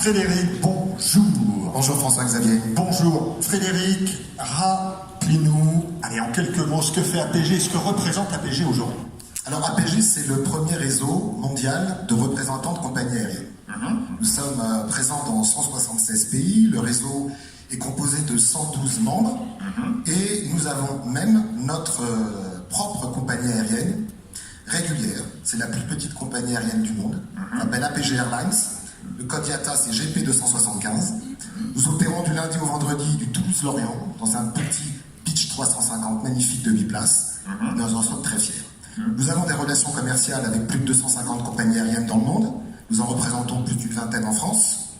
Frédéric, bonjour. Bonjour François-Xavier. Bonjour. Frédéric, rappelez-nous, allez, en quelques mots, ce que fait APG, ce que représente APG aujourd'hui. Alors APG, c'est le premier réseau mondial de représentants de compagnies aériennes. Nous sommes présents dans 176 pays, le réseau est composé de 112 membres et nous avons même notre propre compagnie aérienne régulière. C'est la plus petite compagnie aérienne du monde, s'appelle APG Airlines. Le code IATA, c'est GP275. Nous opérons du lundi au vendredi du Toulouse-Lorient dans un petit Beech 350 magnifique de 8 places. Nous en sommes très fiers. Nous avons des relations commerciales avec plus de 250 compagnies aériennes dans le monde. Nous en représentons plus d'une vingtaine en France.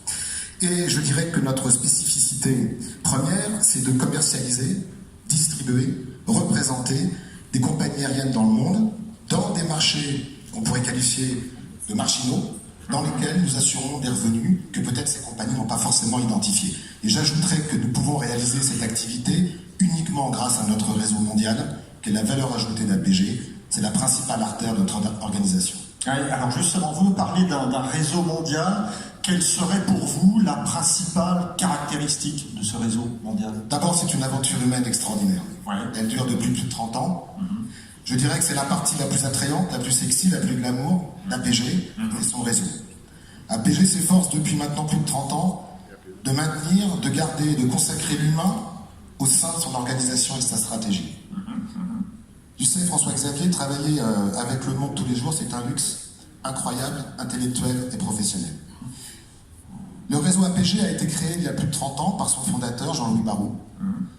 Et je dirais que notre spécificité première, c'est de commercialiser, distribuer, représenter des compagnies aériennes dans le monde, dans des marchés qu'on pourrait qualifier de marginaux, dans lesquels nous assurons des revenus que peut-être ces compagnies n'ont pas forcément identifiés. Et j'ajouterais que nous pouvons réaliser cette activité uniquement grâce à notre réseau mondial, qui est la valeur ajoutée d'APG. C'est la principale artère de notre organisation. Alors justement, vous parlez d'un réseau mondial. Quelle serait pour vous la principale caractéristique de ce réseau mondial? D'abord, c'est une aventure humaine extraordinaire. Elle dure depuis plus de 30 ans. Je dirais que c'est la partie la plus attrayante, la plus sexy, la plus glamour d'APG et son réseau. APG s'efforce depuis maintenant plus de 30 ans de maintenir, de garder, de consacrer l'humain au sein de son organisation et de sa stratégie. Tu sais, François-Xavier, travailler avec le monde tous les jours, c'est un luxe incroyable, intellectuel et professionnel. Le réseau APG a été créé il y a plus de 30 ans par son fondateur, Jean-Louis Barrault.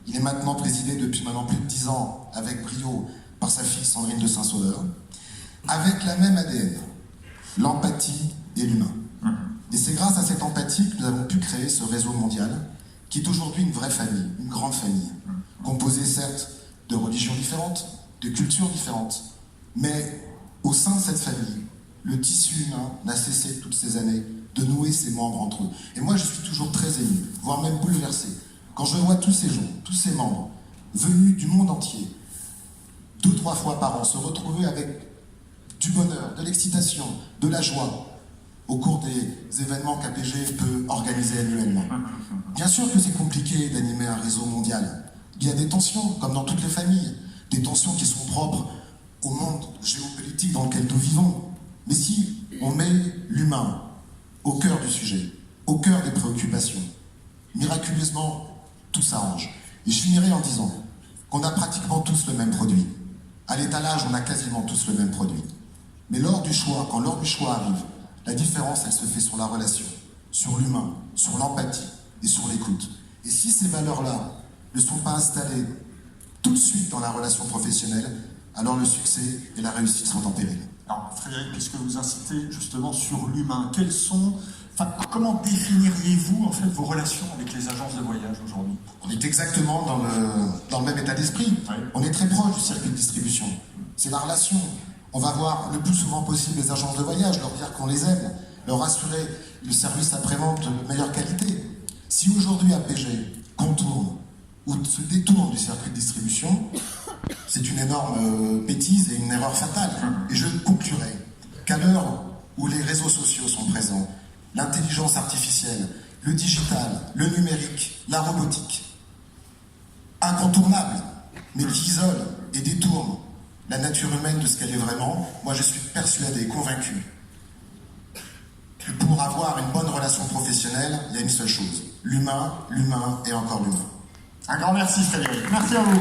Il est maintenant présidé depuis maintenant plus de 10 ans avec brio par sa fille Sandrine de Saint-Sauveur, avec la même ADN, l'empathie et l'humain. Et c'est grâce à cette empathie que nous avons pu créer ce réseau mondial, qui est aujourd'hui une vraie famille, une grande famille, composée certes de religions différentes, de cultures différentes, mais au sein de cette famille, le tissu humain n'a cessé toutes ces années de nouer ses membres entre eux. Et moi, je suis toujours très ému, voire même bouleversé, quand je vois tous ces gens, tous ces membres, venus du monde entier, 2-3 fois par an, se retrouver avec du bonheur, de l'excitation, de la joie, au cours des événements qu'APG peut organiser annuellement. Bien sûr que c'est compliqué d'animer un réseau mondial. Il y a des tensions, comme dans toutes les familles, des tensions qui sont propres au monde géopolitique dans lequel nous vivons. Mais si on met l'humain au cœur du sujet, au cœur des préoccupations, miraculeusement, tout s'arrange. Et je finirai en disant qu'on a pratiquement tous le même produit. À l'étalage, on a quasiment tous le même produit. Mais lors du choix, quand l'heure du choix arrive, la différence, elle se fait sur la relation, sur l'humain, sur l'empathie et sur l'écoute. Et si ces valeurs-là ne sont pas installées tout de suite dans la relation professionnelle, alors le succès et la réussite sont en péril. Alors Frédéric, puisque vous incitez justement sur l'humain, comment définiriez-vous en fait vos relations avec les agences de voyage aujourd'hui? On est exactement dans le même état d'esprit. On est très proche du circuit de distribution. C'est la relation. On va voir le plus souvent possible les agences de voyage, leur dire qu'on les aime, leur assurer le service après-vente de meilleure qualité. Si aujourd'hui APG contourne ou se détourne du circuit de distribution, c'est une énorme bêtise et une erreur fatale. Et je conclurai qu'à l'heure où les réseaux sociaux sont présents, l'intelligence artificielle, le digital, le numérique, la robotique, incontournables, mais qui isolent et détournent la nature humaine de ce qu'elle est vraiment, moi je suis persuadé, convaincu, que pour avoir une bonne relation professionnelle, il y a une seule chose, l'humain, l'humain et encore l'humain. Un grand merci Frédéric, merci à vous.